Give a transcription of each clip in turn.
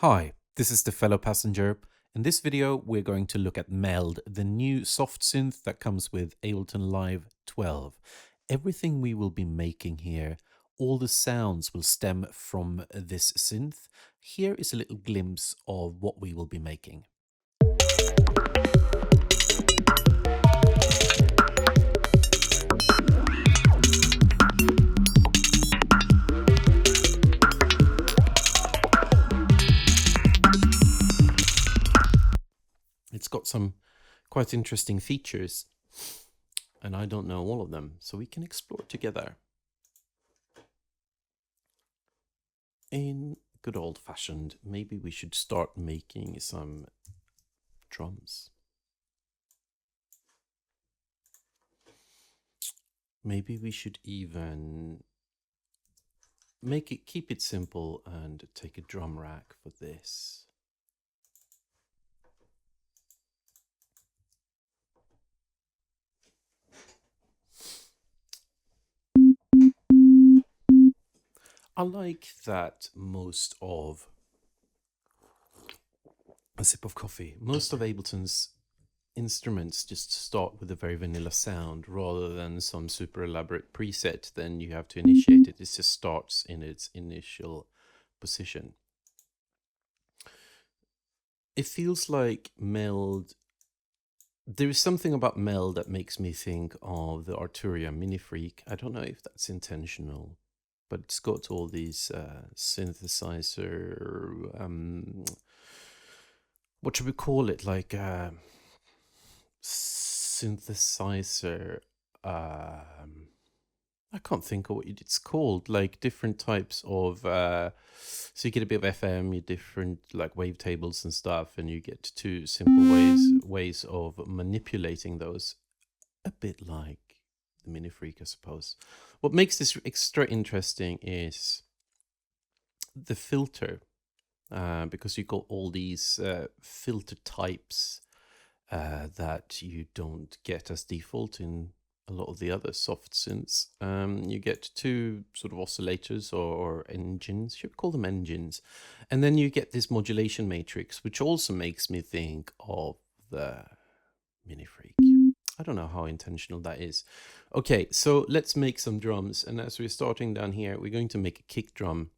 Hi, this is the fellow passenger. In this video, we're going to look at Meld, the new soft synth that comes with Ableton Live 12. Everything we will be making here, all the sounds will stem from this synth. Here is a little glimpse of what we will be making. It's got some quite interesting features, and I don't know all of them, so we can explore together in good old-fashioned. Maybe we should start making some drums. Maybe we should even keep it simple and take a drum rack for this. I like that most of Ableton's instruments just start with a very vanilla sound rather than some super elaborate preset. Then you have to initiate it. It just starts in its initial position. It feels like Meld. There is something about Meld that makes me think of the Arturia Mini Freak. I don't know if that's intentional, but it's got all these synthesizer, what should we call it? Like synthesizer. I can't think of what it's called. Like different types of. So you get a bit of FM, you different like wavetables and stuff, and you get two simple ways of manipulating those. A bit like the Mini Freak, I suppose. What makes this extra interesting is the filter, because you got all these filter types that you don't get as default in a lot of the other soft synths. You get two sort of oscillators or engines, you call them engines, and then you get this modulation matrix, which also makes me think of the Mini Freak. I don't know how intentional that is. Okay, so let's make some drums. And as we're starting down here, we're going to make a kick drum.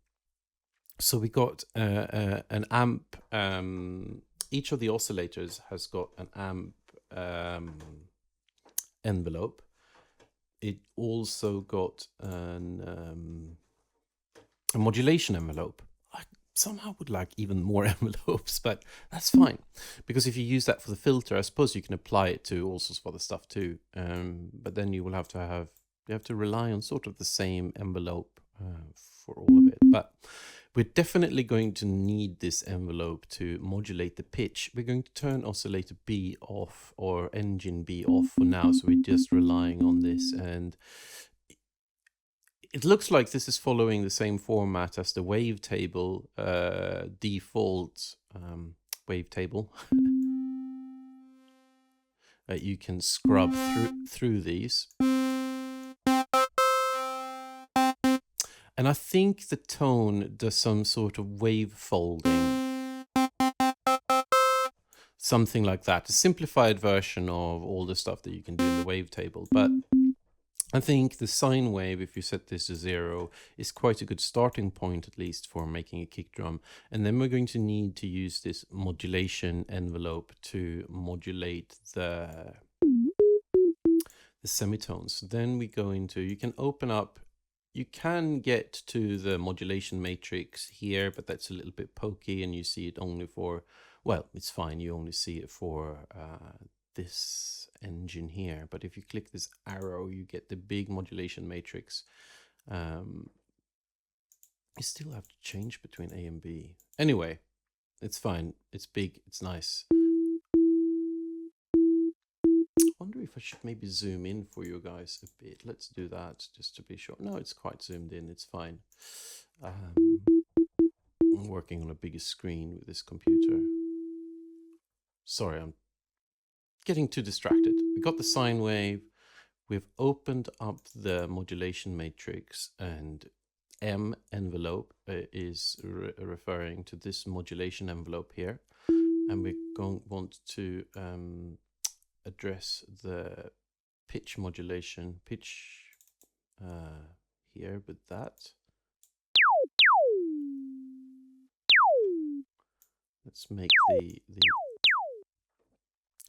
So we got an amp. Each of the oscillators has got an amp envelope. It also got a modulation envelope. I somehow would like even more envelopes, but that's fine, because if you use that for the filter, I suppose you can apply it to all sorts of other stuff too. But then you will have to rely on sort of the same envelope for all of it. But we're definitely going to need this envelope to modulate the pitch. We're going to turn oscillator B off, or engine B off for now, so we're just relying on this. And it looks like this is following the same format as the wavetable, default wavetable. You can scrub through these. And I think the tone does some sort of wave folding. Something like that. A simplified version of all the stuff that you can do in the wavetable. But I think the sine wave, if you set this to 0, is quite a good starting point, at least for making a kick drum. And then we're going to need to use this modulation envelope to modulate the semitones. Then we go into, you can open up, you can get to the modulation matrix here, but that's a little bit pokey, and you see it only for, well, it's fine, you only see it for this engine here. But if you click this arrow, you get the big modulation matrix. You still have to change between A and B. Anyway, it's fine, it's big, it's nice. I wonder if I should maybe zoom in for you guys a bit. Let's do that just to be sure. No, it's quite zoomed in, it's fine. I'm working on a bigger screen with this computer. Sorry, I'm getting too distracted. We got the sine wave, we've opened up the modulation matrix, and M envelope is referring to this modulation envelope here, and we're going to want to address the pitch modulation here with that. Let's make the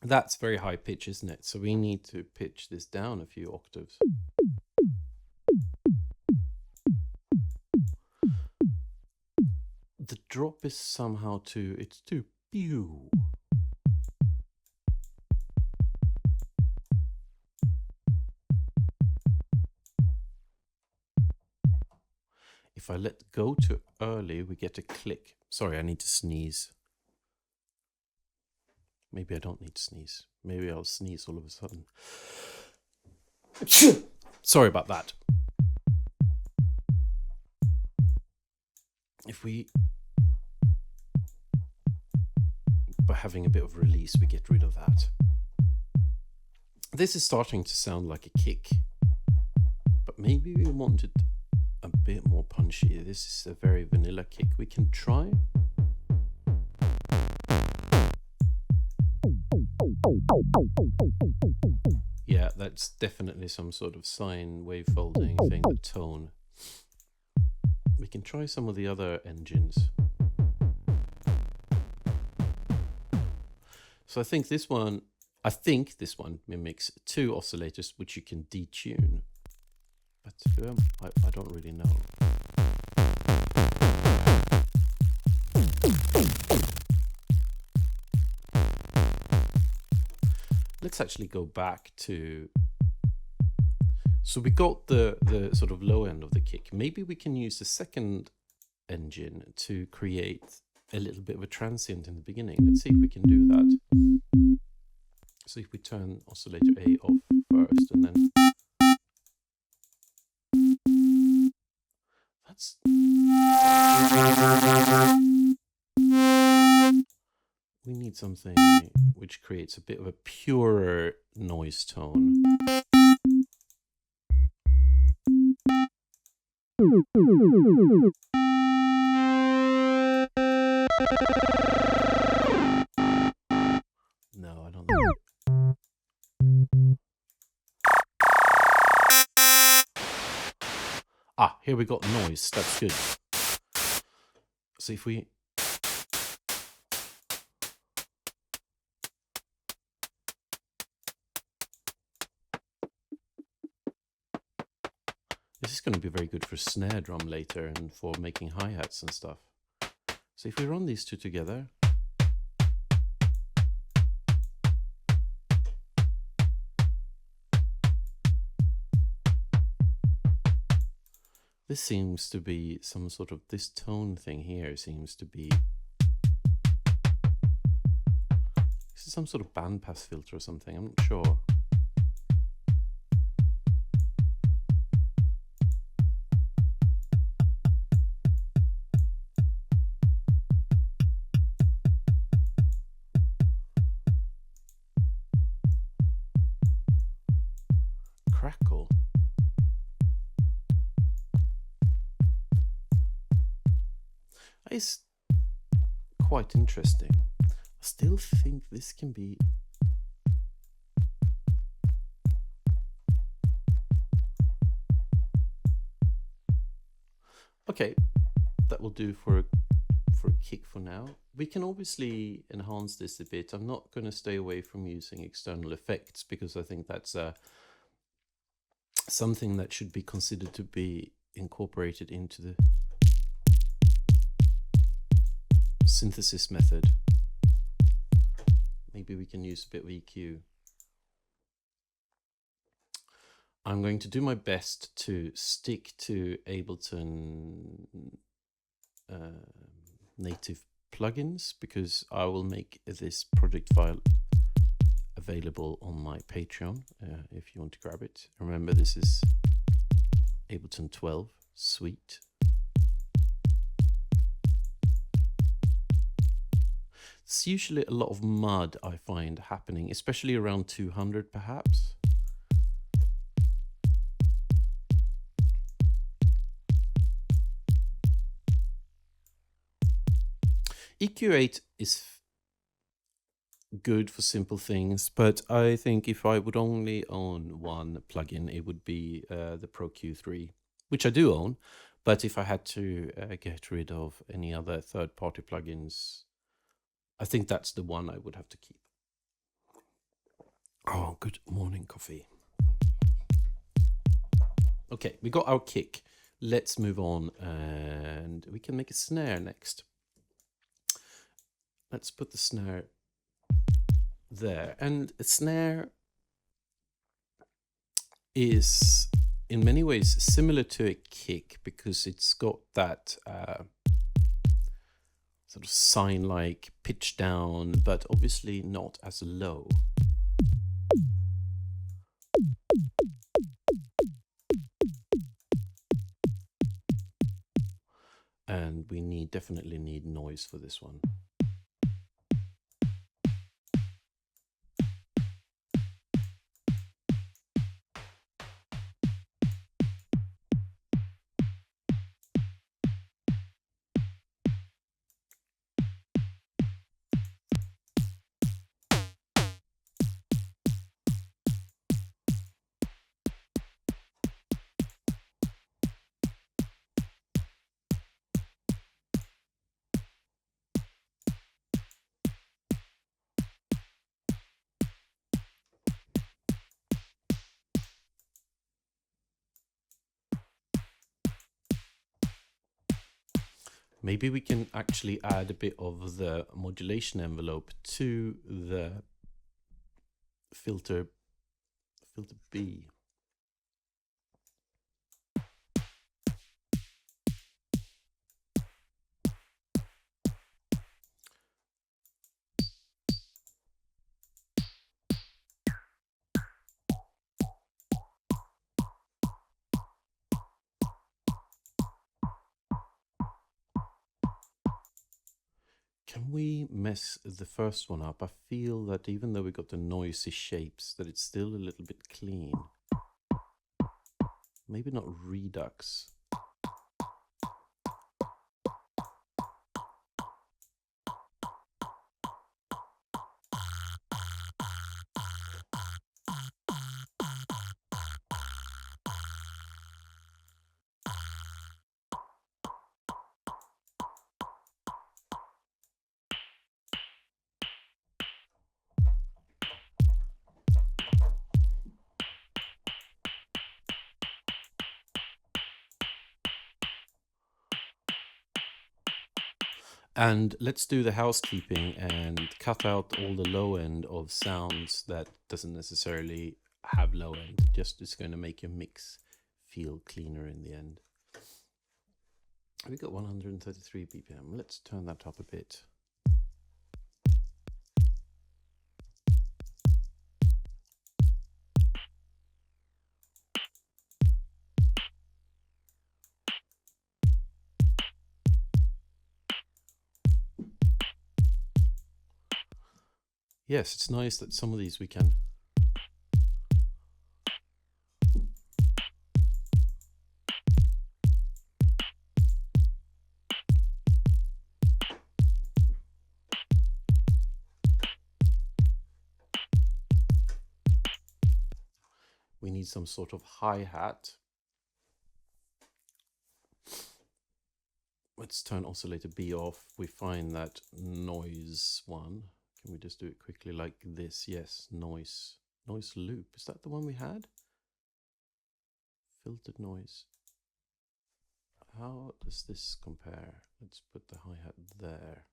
that's very high pitch, isn't it? So we need to pitch this down a few octaves. The drop is somehow it's too pew. If I let go too early, we get a click. Sorry, I need to sneeze. Maybe I don't need to sneeze. Maybe I'll sneeze all of a sudden. Sorry about that. If we, by having a bit of release, we get rid of that. This is starting to sound like a kick, but maybe we want it a bit more punchy. This is a very vanilla kick. We can try. Yeah, that's definitely some sort of sine wave folding thing, the tone. We can try some of the other engines. So I think this one mimics two oscillators which you can detune. But I don't really know. Let's actually go back to, so we got the sort of low end of the kick. Maybe we can use the second engine to create a little bit of a transient in the beginning. Let's see if we can do that. So if we turn oscillator A off first, and then that's, we need something which creates a bit of a purer noise tone. No, I don't know. Ah, here we got noise. That's good. So if we, this is going to be very good for snare drum later and for making hi-hats and stuff. So if we run these two together, this seems to be some sort of, this tone thing here seems to be, this is some sort of bandpass filter or something, I'm not sure. Crackle. It's quite interesting. I still think this can be, okay, that will do for a kick for now. We can obviously enhance this a bit. I'm not going to stay away from using external effects because I think that's something that should be considered to be incorporated into the synthesis method. Maybe we can use a bit of EQ. I'm going to do my best to stick to Ableton native plugins because I will make this project file available on my Patreon if you want to grab it. Remember, this is Ableton 12 Suite. It's usually a lot of mud I find happening, especially around 200 perhaps. EQ8 is good for simple things, but I think if I would only own one plugin, it would be the Pro Q3, which I do own. But if I had to get rid of any other third-party plugins, I think that's the one I would have to keep. Oh, good morning, coffee. Okay, we got our kick. Let's move on, and we can make a snare next. Let's put the snare there. And a snare is in many ways similar to a kick because it's got that sort of sine-like pitch down, but obviously not as low. And we definitely need noise for this one. Maybe we can actually add a bit of the modulation envelope to the filter B. Can we mess the first one up? I feel that even though we got the noisy shapes, that it's still a little bit clean. Maybe not redux. And let's do the housekeeping and cut out all the low end of sounds that doesn't necessarily have low end. Just it's going to make your mix feel cleaner in the end. We got 133 BPM. Let's turn that up a bit. Yes, it's nice that some of these we can. We need some sort of hi-hat. Let's turn oscillator B off. We find that noise one. Can we just do it quickly like this? Yes, noise loop. Is that the one we had? Filtered noise. How does this compare? Let's put the hi-hat there.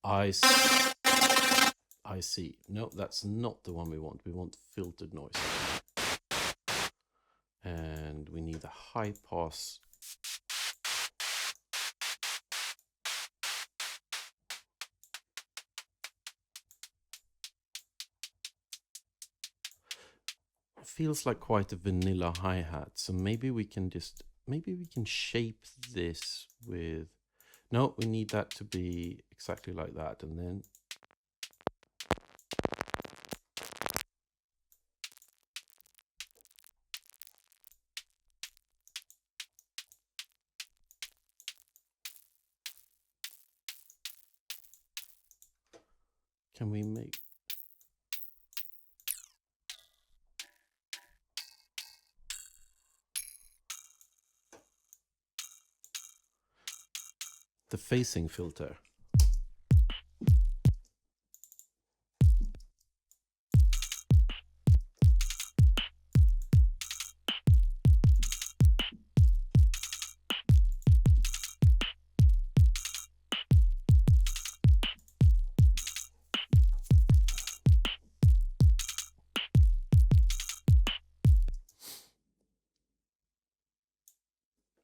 I see. No, that's not the one we want. We want filtered noise. And we need a high pass. Feels like quite a vanilla hi-hat, so maybe we can shape this with, no, we need that to be exactly like that, and then Can we make... the phasing filter.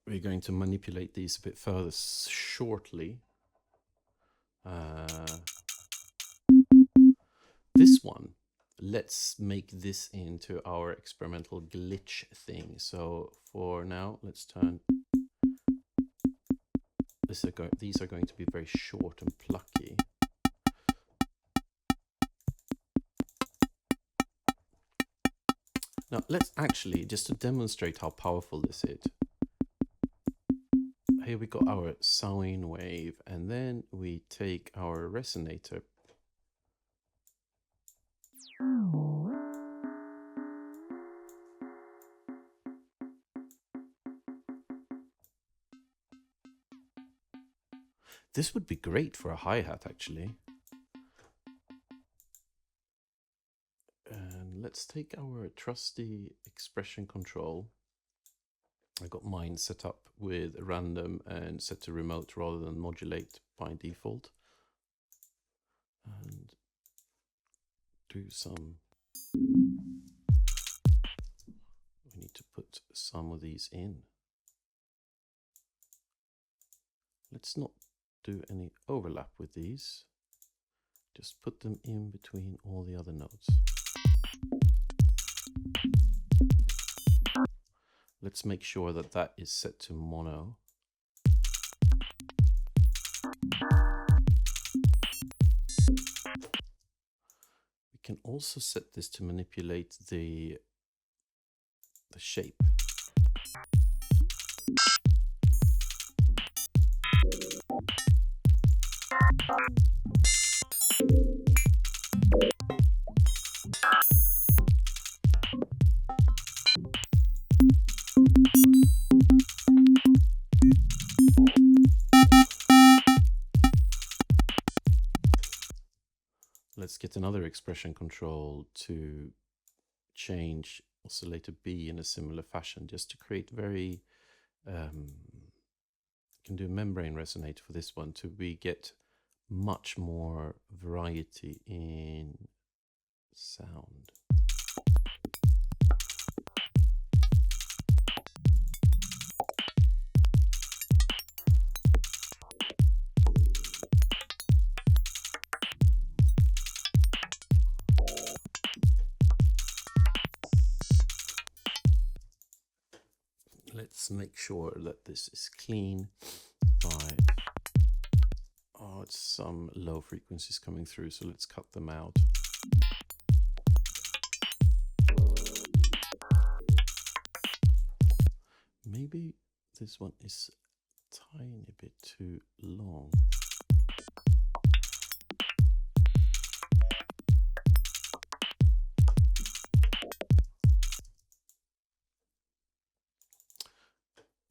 We're going to manipulate these a bit further shortly. This one, let's make this into our experimental glitch thing. So for now, let's turn. These are going to be very short and plucky. Now let's actually, just to demonstrate how powerful this is. Here we got our sine wave, and then we take our resonator. This would be great for a hi-hat, actually. And let's take our trusty expression control. I got mine set up with random and set to remote rather than modulate by default. And do some... we need to put some of these in. Let's not do any overlap with these. Just put them in between all the other notes. Let's make sure that that is set to mono. We can also set this to manipulate the shape. Let's get another expression control to change oscillator B in a similar fashion, just to create very, can do a membrane resonator for this one to get much more variety in sound. Let's make sure that this is clean by, oh, it's some low frequencies coming through, so let's cut them out. Maybe this one is a tiny bit too long.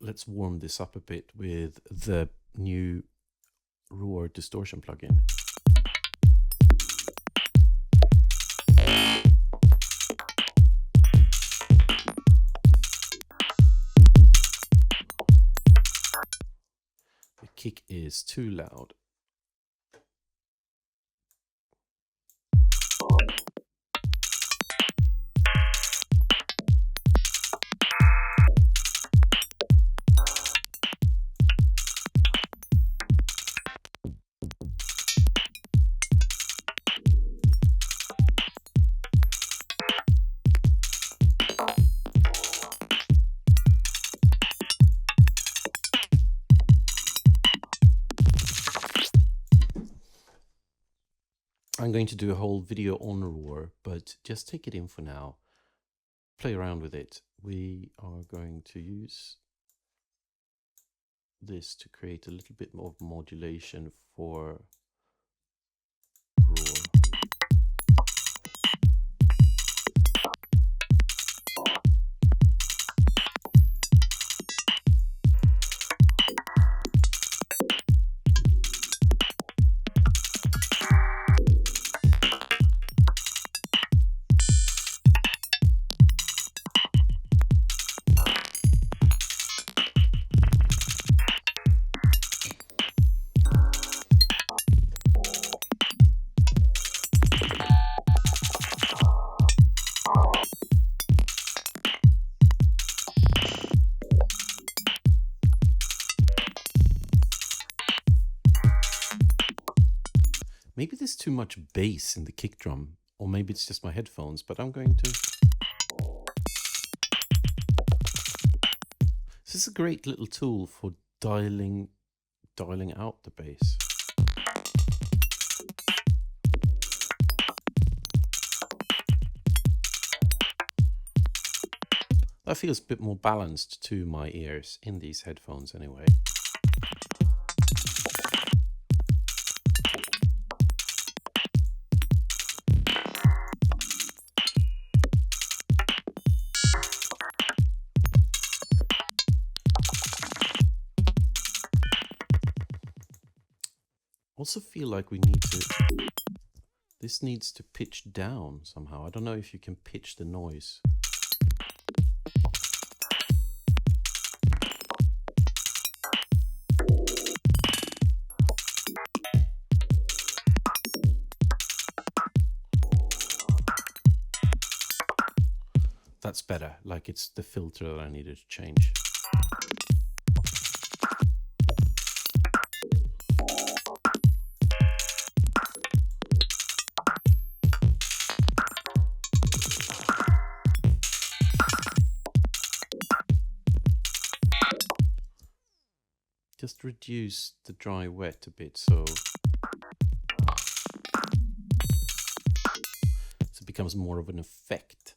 Let's warm this up a bit with the new Roar distortion plugin. The kick is too loud. I'm going to do a whole video on Roar, but just take it in for now. Play around with it. We are going to use this to create a little bit more modulation for Roar. Maybe there's too much bass in the kick drum, or maybe it's just my headphones, but I'm going to... This is a great little tool for dialing out the bass. That feels a bit more balanced to my ears in these headphones anyway. Also feel like we need to... This needs to pitch down somehow. I don't know if you can pitch the noise. That's better, like it's the filter that I needed to change. Just reduce the dry wet a bit so it becomes more of an effect.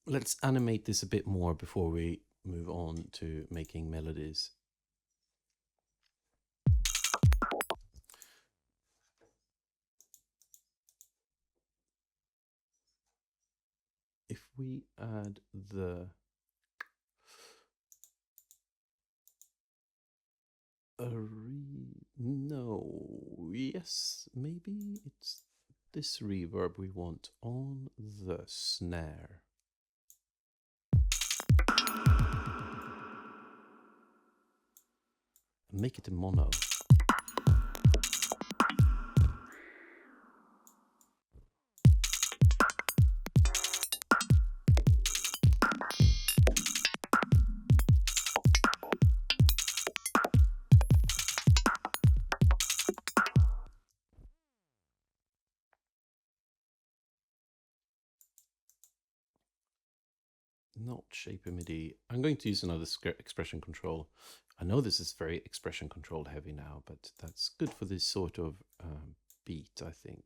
Let's animate this a bit more before we move on to making melodies. If we add the yes, maybe it's this reverb we want on the snare. Make it a mono. Not shape MIDI. I'm going to use another expression control. I know this is very expression control heavy now, but that's good for this sort of beat, I think.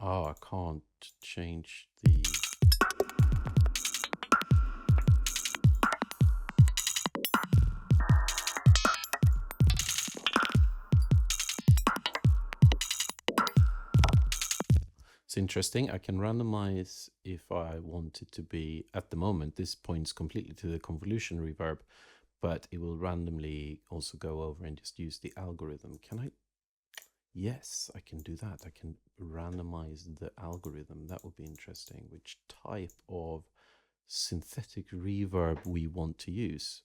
Oh, I can't change the... It's interesting. I can randomize if I want it to be, at the moment, this points completely to the convolution reverb, but it will randomly also go over and just use the algorithm. Can I? Yes, I can do that. I can randomize the algorithm. That would be interesting. Which type of synthetic reverb we want to use.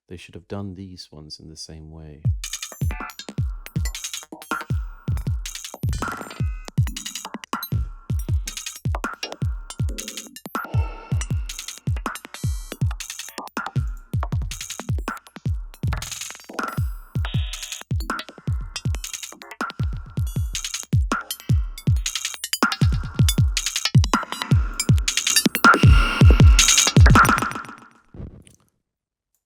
They should have done these ones in the same way.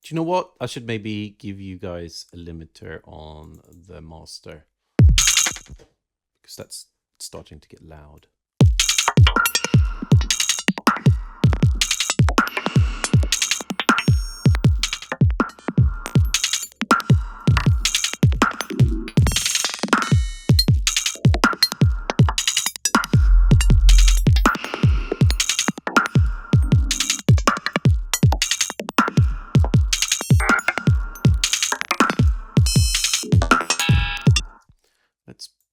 You know what? I should maybe give you guys a limiter on the master, because that's starting to get loud.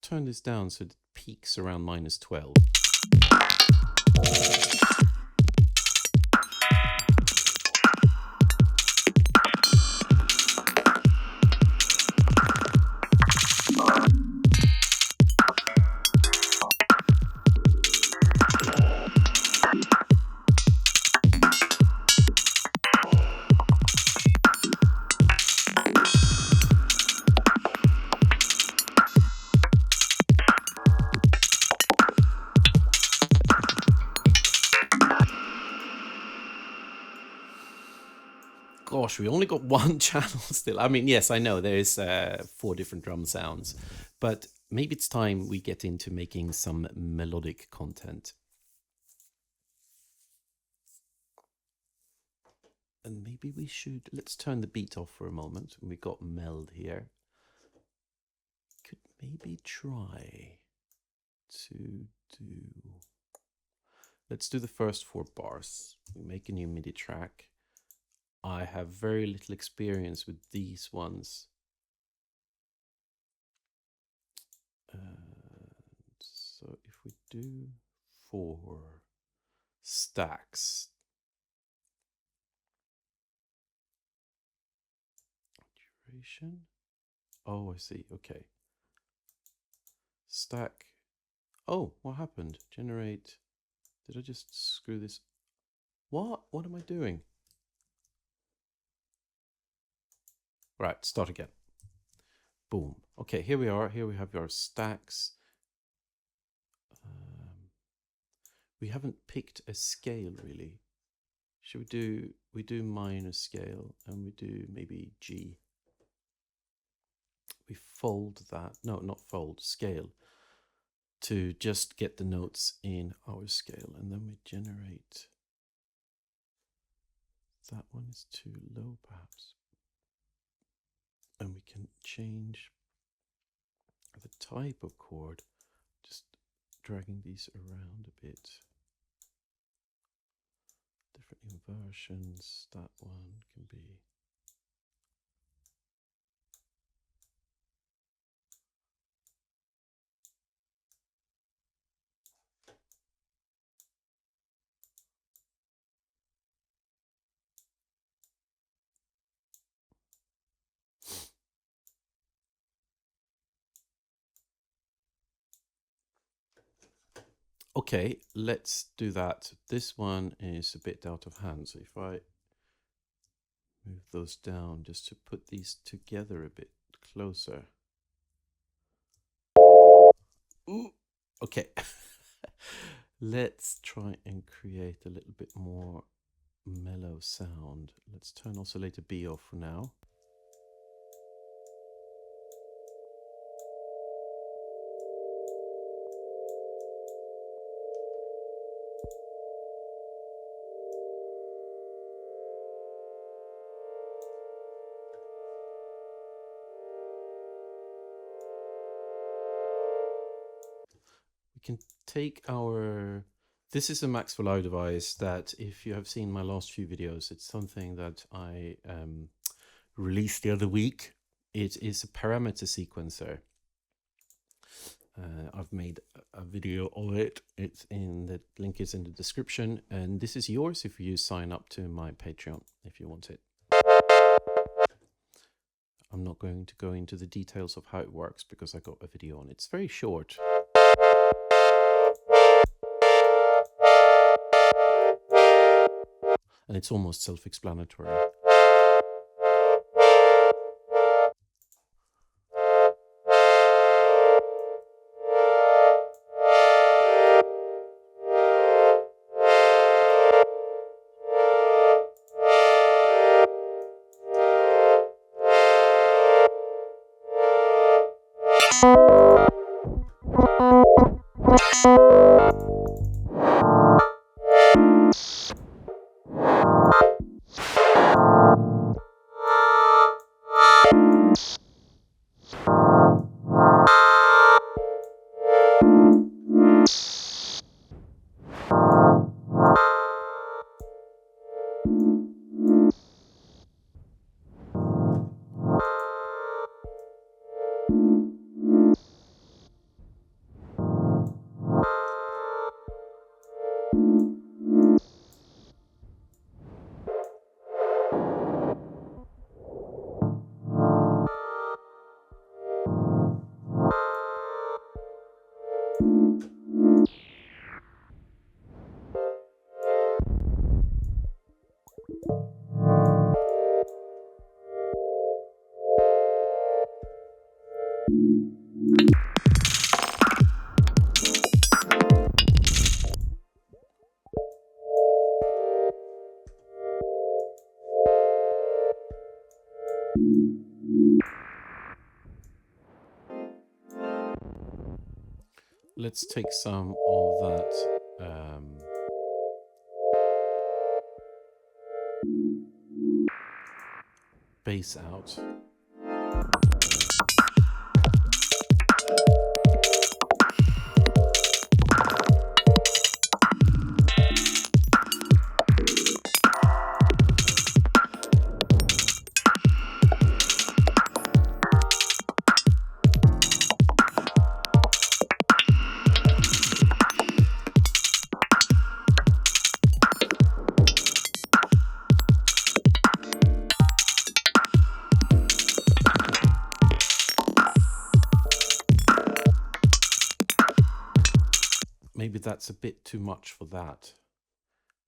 Turn this down so it peaks around -12. gosh, we only got one channel still. I mean, yes, I know there is 4 different drum sounds, but maybe it's time we get into making some melodic content. And maybe we should, let's turn the beat off for a moment. We got Meld here. Could maybe try to do, let's do the first 4 bars. We make a new MIDI track. I have very little experience with these ones. So if we do 4 stacks, duration. Oh, I see. Okay. Stack. Oh, what happened? Generate. Did I just screw this? What? What am I doing? Right, start again. Boom. Okay, here we are. Here we have our stacks. We haven't picked a scale really. Should we do minor scale and we do maybe G. We fold that, no, not fold, scale, to just get the notes in our scale, and then we generate. That one is too low perhaps. And we can change the type of chord, just dragging these around a bit. Different inversions, that one can be. Okay, let's do that. This one is a bit out of hand, so if I move those down just to put these together a bit closer. Ooh, okay. Let's try and create a little bit more mellow sound. Let's turn oscillator B off for now. We can take our, this is a Max for Live device that, if you have seen my last few videos, it's something that I released the other week. It is a parameter sequencer. I've made a video of it. It's in the link is in the description, and this is yours if you sign up to my Patreon if you want it. I'm not going to go into the details of how it works because I got a video on it. It's very short. And it's almost self-explanatory. let's take some of that bass out. Maybe that's a bit too much for that.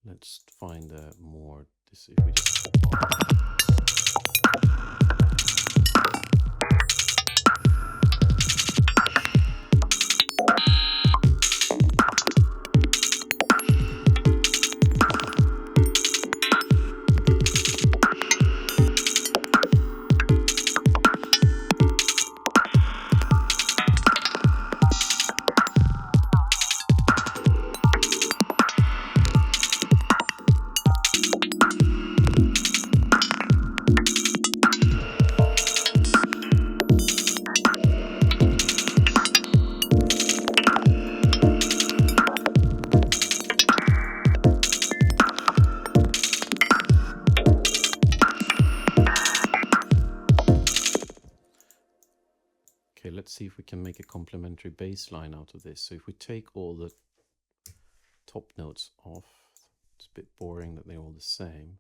Let's find more. This if we just let's see if we can make a complementary bass line out of this. So if we take all the top notes off, it's a bit boring that they're all the same.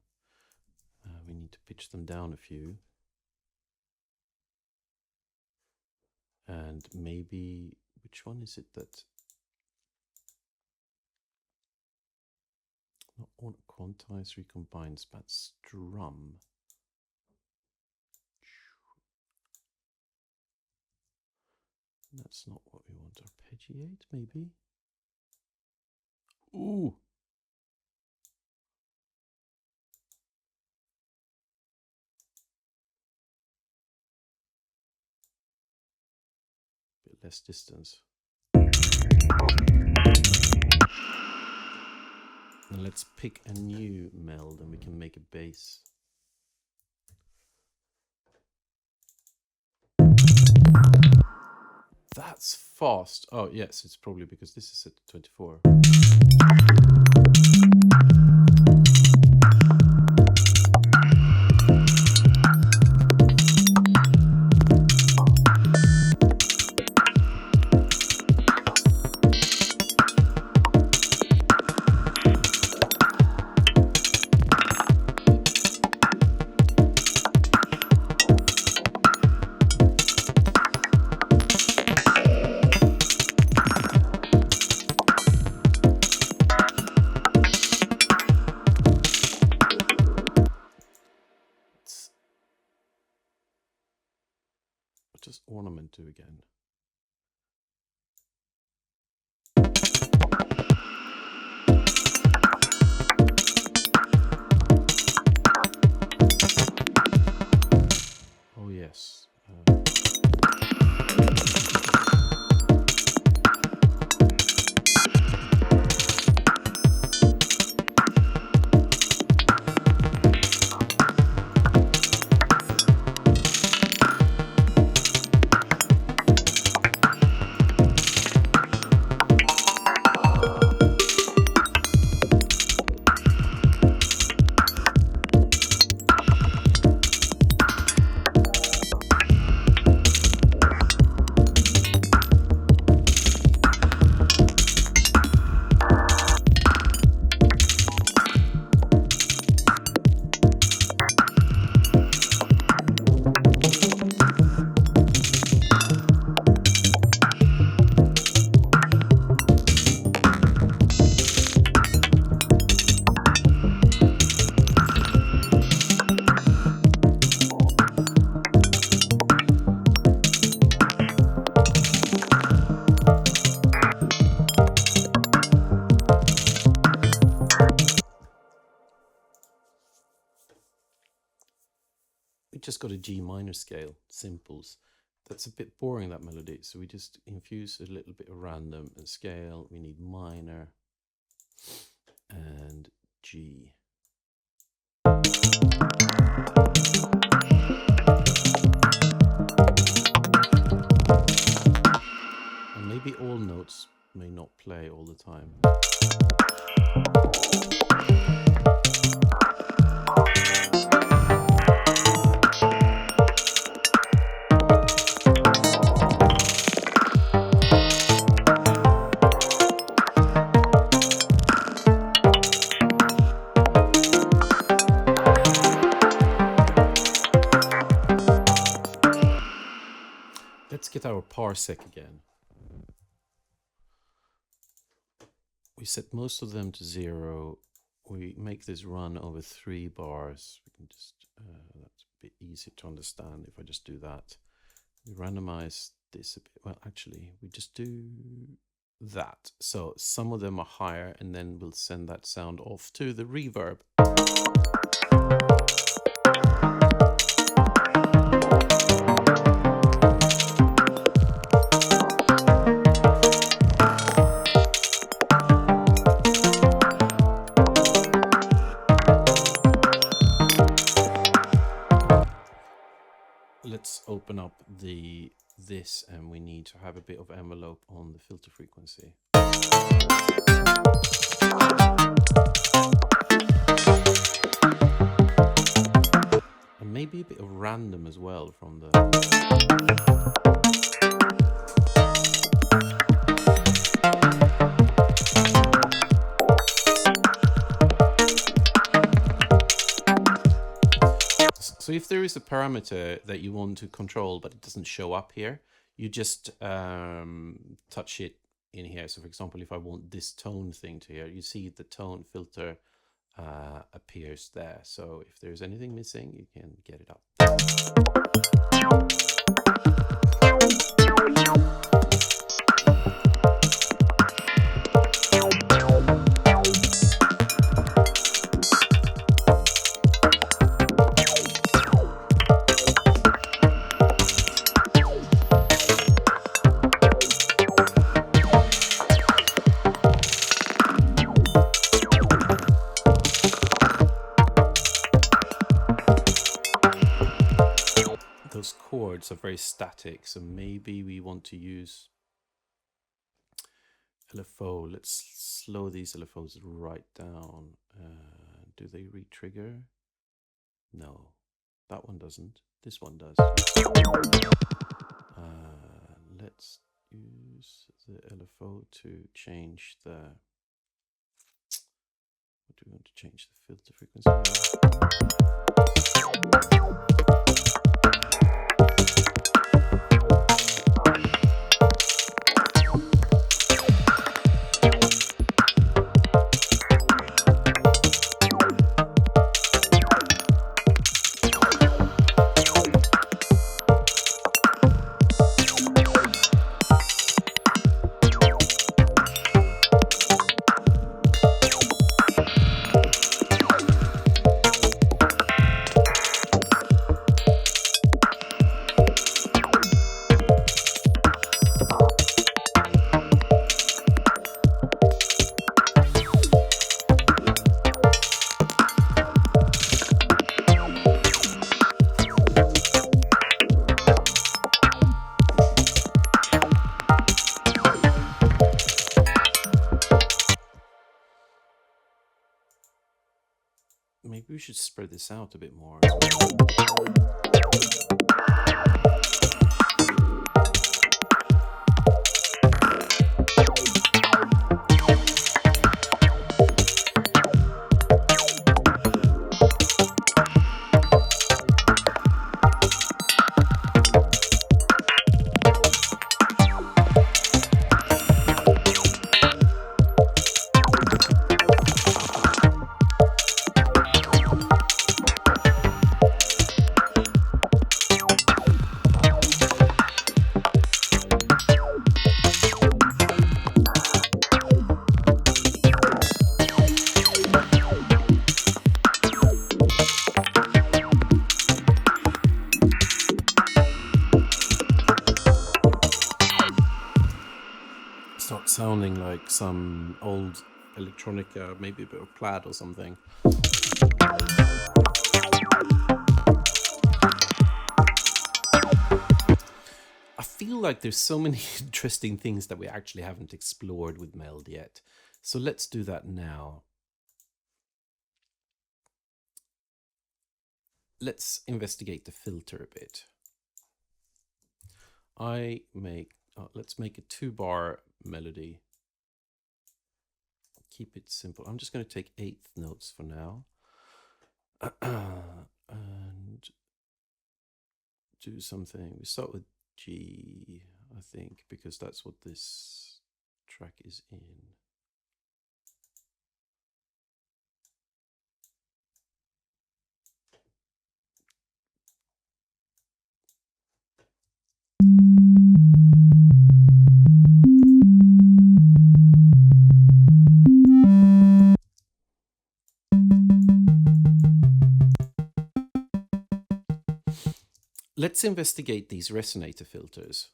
We need to pitch them down a few. And maybe, which one is it that... Not on quantize, recombines, but strum. That's not what we want. Arpeggiate, maybe? Ooh! Bit less distance. And let's pick a new meld and we can make a bass. That's fast. Oh, yes, it's probably because this is set to 24. Just ornament do again. Oh yes. Just got a G minor scale, simples, That's a bit boring, that melody. So we just infuse a little bit of random and scale. We need minor and G. And maybe all notes may not play all the time. Let's get our parsec again. We set most of them to 0. We make this run over 3 bars. We can just, that's a bit easier to understand if I just do that. We randomize this a bit. Well, actually, we just do that. So some of them are higher, and then we'll send that sound off to the reverb. Let's open up this, and we need to have a bit of envelope on the filter frequency. And maybe a bit of random as well from the... So if there is a parameter that you want to control, but it doesn't show up here, you just touch it in here. So for example, if I want this tone thing to here, you see the tone filter appears there. So if there's anything missing, you can get it up. Those chords are very static, so maybe we want to use LFO. Let's slow these LFOs right down. Do they re-trigger? No, that one doesn't. This one does. Let's use the LFO to change the... What do we want to change the filter frequency? Maybe we should spread this out a bit more. start sounding like some old electronica, maybe a bit of plaid or something. I feel like there's so many interesting things that we actually haven't explored with Meld yet. So let's do that now. Let's investigate the filter a bit. Let's make a 2-bar melody. Keep it simple. I'm just going to take 8th notes for now. And do something. We start with G, I think, because that's what this track is in. Let's investigate these resonator filters.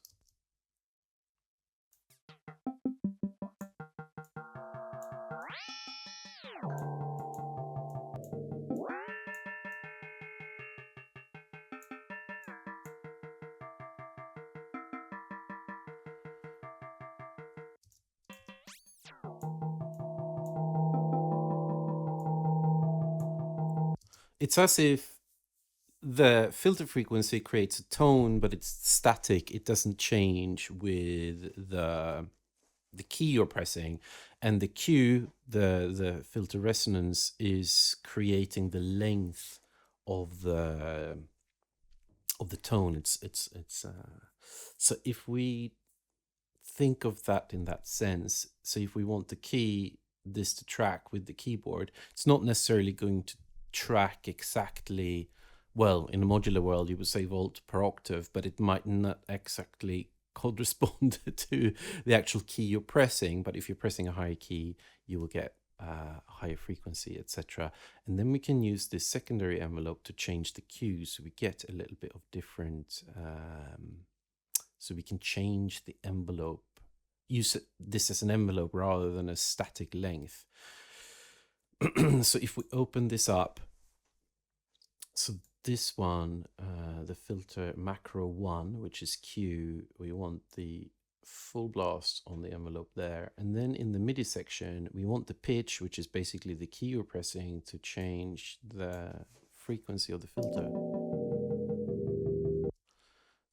It's as if the filter frequency creates a tone, but it's static. It doesn't change with the key you're pressing, and the Q, the filter resonance, is creating the length of the tone. So if we think of that in that sense, so if we want the key, this to track with the keyboard, it's not necessarily going to track exactly. Well, in a modular world, you would say volt per octave, but it might not exactly correspond to the actual key you're pressing. But if you're pressing a higher key, you will get a higher frequency, etc. And then we can use this secondary envelope to change the Q, so we get a little bit of different. So we can change the envelope, use this as an envelope rather than a static length. So if we open this up, so this one, the filter macro 1, which is Q, we want the full blast on the envelope there. And then in the MIDI section, we want the pitch, which is basically the key you're pressing, to change the frequency of the filter.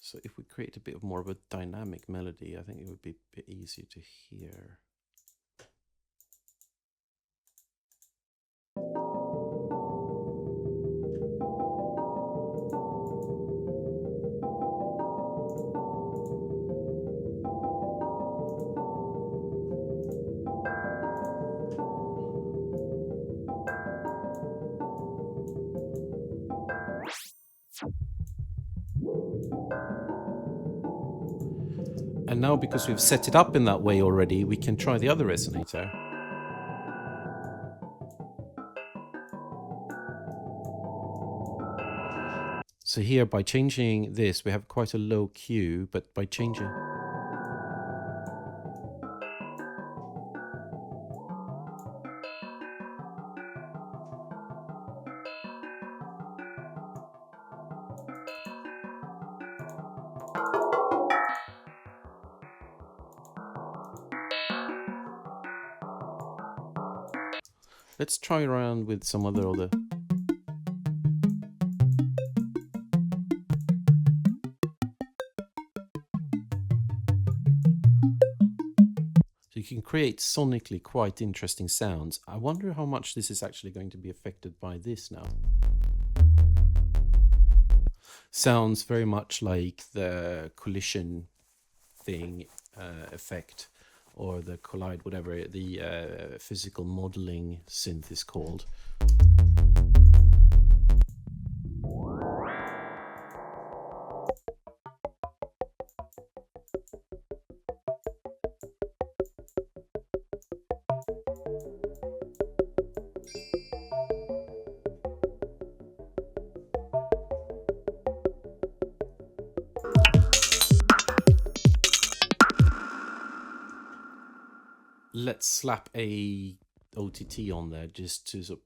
So if we create a bit more of a dynamic melody, I think it would be a bit easier to hear. And now, because we've set it up in that way already, we can try the other resonator. So here, by changing this, we have quite a low Q, but by changing... Let's try around with some other... So you can create sonically quite interesting sounds. I wonder how much this is actually going to be affected by this now. Sounds very much like the collision thing effect, or the collide, whatever the physical modeling synth is called. let's slap a OTT on there just to sort of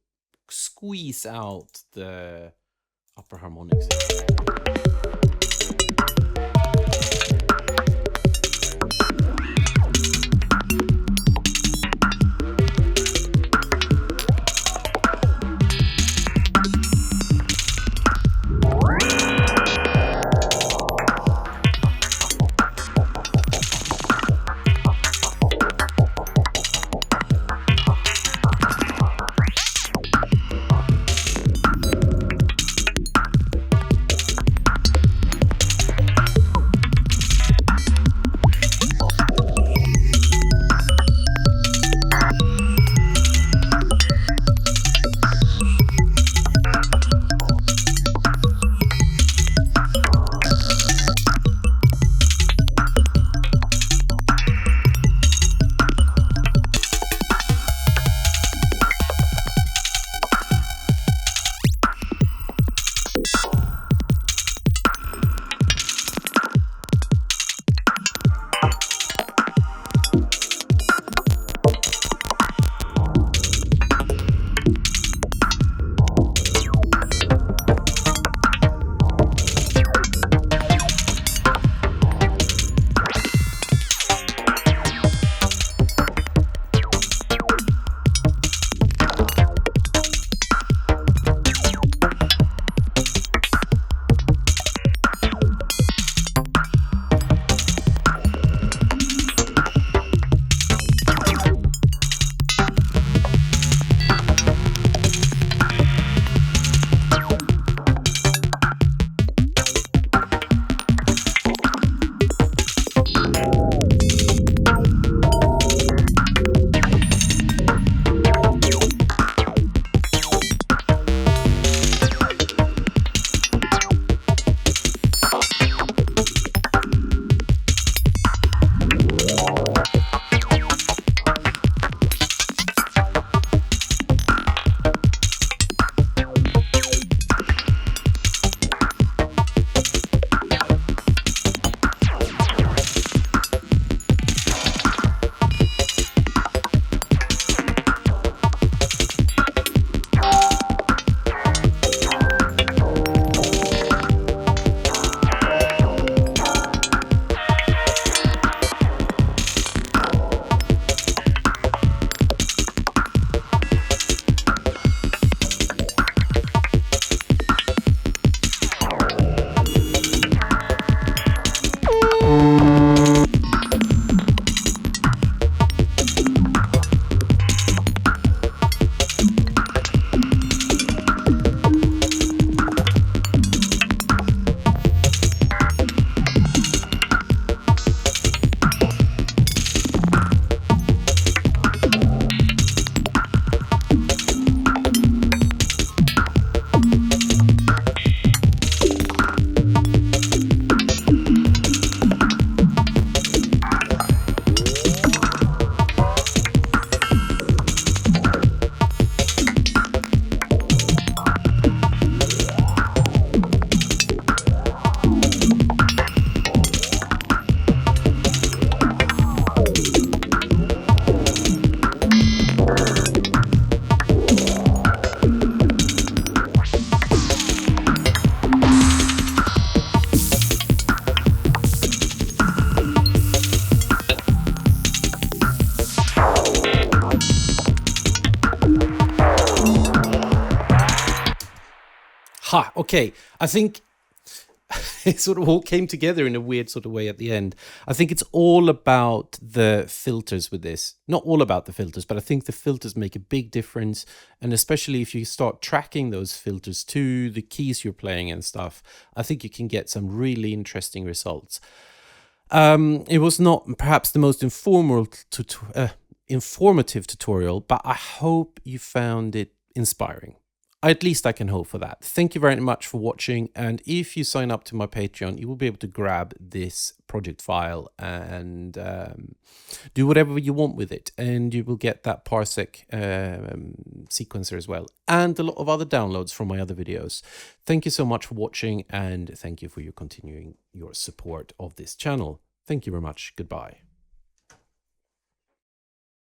squeeze out the upper harmonics. Ha, okay. I think it sort of all came together in a weird sort of way at the end. I think it's all about the filters with this. Not all about the filters, but I think the filters make a big difference. And especially if you start tracking those filters to the keys you're playing and stuff, I think you can get some really interesting results. It was not perhaps the most informative tutorial, but I hope you found it inspiring. At least I can hope for that. Thank you very much for watching. And if you sign up to my Patreon, you will be able to grab this project file and do whatever you want with it. And you will get that Parsec sequencer as well. And a lot of other downloads from my other videos. Thank you so much for watching. And thank you for your continuing your support of this channel. Thank you very much. Goodbye.